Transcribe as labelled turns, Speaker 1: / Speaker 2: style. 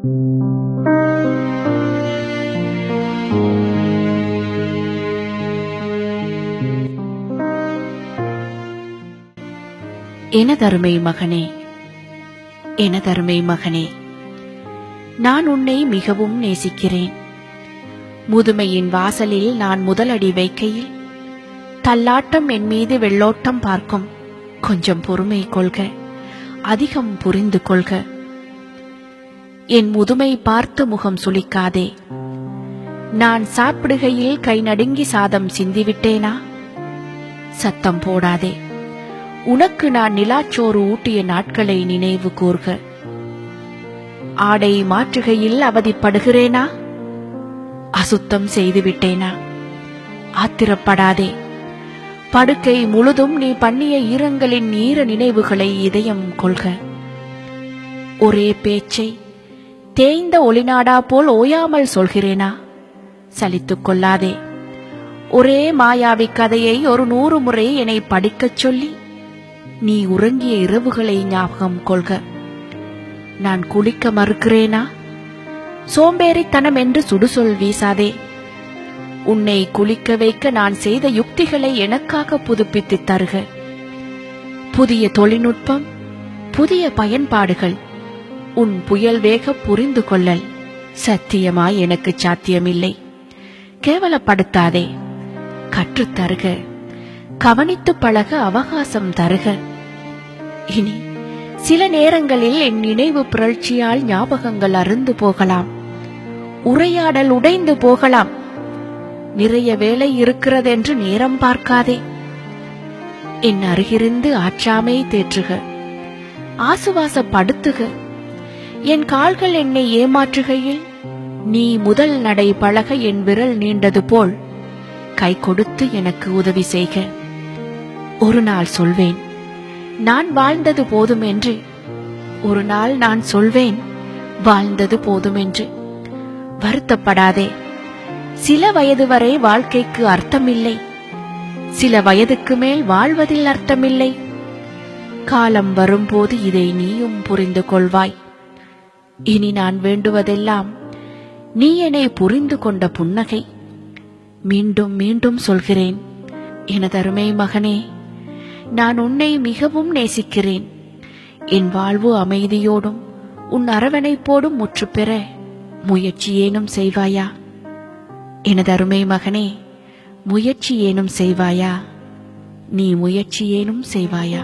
Speaker 1: எனதருமை மகனே, எனதருமை மகனே, நான் உன்னை மிகவும் நேசிக்கிறேன். முதுமையின் வாசலில் நான் முதலடி வைக்கையில் தள்ளாட்டம் என் மீது வெள்ளோட்டம் பார்க்கும். கொஞ்சம் பொறுமை கொள்க, அதிகம் புரிந்து கொள்க. என் முதுமை பார்த்து முகம் சுளிக்காதே. நான் சாப்பிடுகையில் கை நடுங்கி சாதம் சிந்திவிட்டேனா? சத்தம் போடாதே. உனக்கு நான் நிலாச்சோறு ஊட்டிய நாட்களை நினைவு கூர்க. ஆடை மாற்றுகையில் அவதிப்படுகிறேனா? அசுத்தம் செய்துவிட்டேனா? ஆத்திரப்படாதே. படுக்கை முழுதும் நீ பண்ணிய ஈரங்களின் ஈர நினைவுகளை இதயம் கொள்க. ஒரே பேச்சை தேய்ந்த ஒளிநாடா போல் ஓயாமல் சொல்கிறேனா? சலித்துக் கொள்ளாதே. ஒரே மாயாவி கதையை ஒரு 100 முறை என்னை படிக்கச் சொல்லி நீ உறங்கிய இரவுகளை ஞாபகம் கொள்க. நான் குளிக்க மறுக்கிறேனா? சோம்பேறித்தனம் என்று சுடுசொல் வீசாதே. உன்னை குளிக்க வைக்க நான் செய்த யுக்திகளை எனக்காக புதுப்பித்து தருக. புதிய தொழில்நுட்பம், புதிய பயன்பாடுகள், உன் புயல் வேக புரிந்து கொள்ளல் சத்தியமாய் எனக்கு சாத்தியமில்லை. கேவலப்படுத்தாதே. கற்றுத்தருக. கவனித்து பழக அவகாசம் தருக. இனி சில நேரங்களில் என் நினைவு புரட்சியால் ஞாபகங்கள் அருந்து போகலாம். உரையாடல் உடைந்து போகலாம். நிறைய வேலை இருக்கிறதென்று நேரம் பார்க்காதே. என் அருகிருந்து ஆற்றாமை தேற்றுக. ஆசுவாசப்படுத்துக. என் கால்கள் என்னை ஏமாற்றுகையில் நீ முதல் நடை பழக என் விரல் நீண்டது போல் கை கொடுத்து எனக்கு உதவி செய்க. ஒரு நாள் சொல்வேன், நான் வாழ்ந்தது போதும் என்று. ஒரு நாள் நான் சொல்வேன், வாழ்ந்தது போதும் என்று. வருத்தப்படாதே. சில வயது வரை வாழ்க்கைக்கு அர்த்தமில்லை. சில வயதுக்கு மேல் வாழ்வதில் அர்த்தமில்லை. காலம் வரும்போது இதை நீயும் புரிந்து கொள்வாய். இனி நான் வேண்டுவதெல்லாம் நீ என்னை புரிந்து கொண்ட புன்னகை. மீண்டும் மீண்டும் சொல்கிறேன், எனதருமை மகனே, நான் உன்னை மிகவும் நேசிக்கிறேன். என் வாழ்வு அமைதியோடும் உன் அரவணைப்போடும் முற்று பெற முயற்சி ஏனும் செய்வாயா? எனதருமை மகனே, முயற்சி ஏனும் செய்வாயா? நீ முயற்சி ஏனும் செய்வாயா?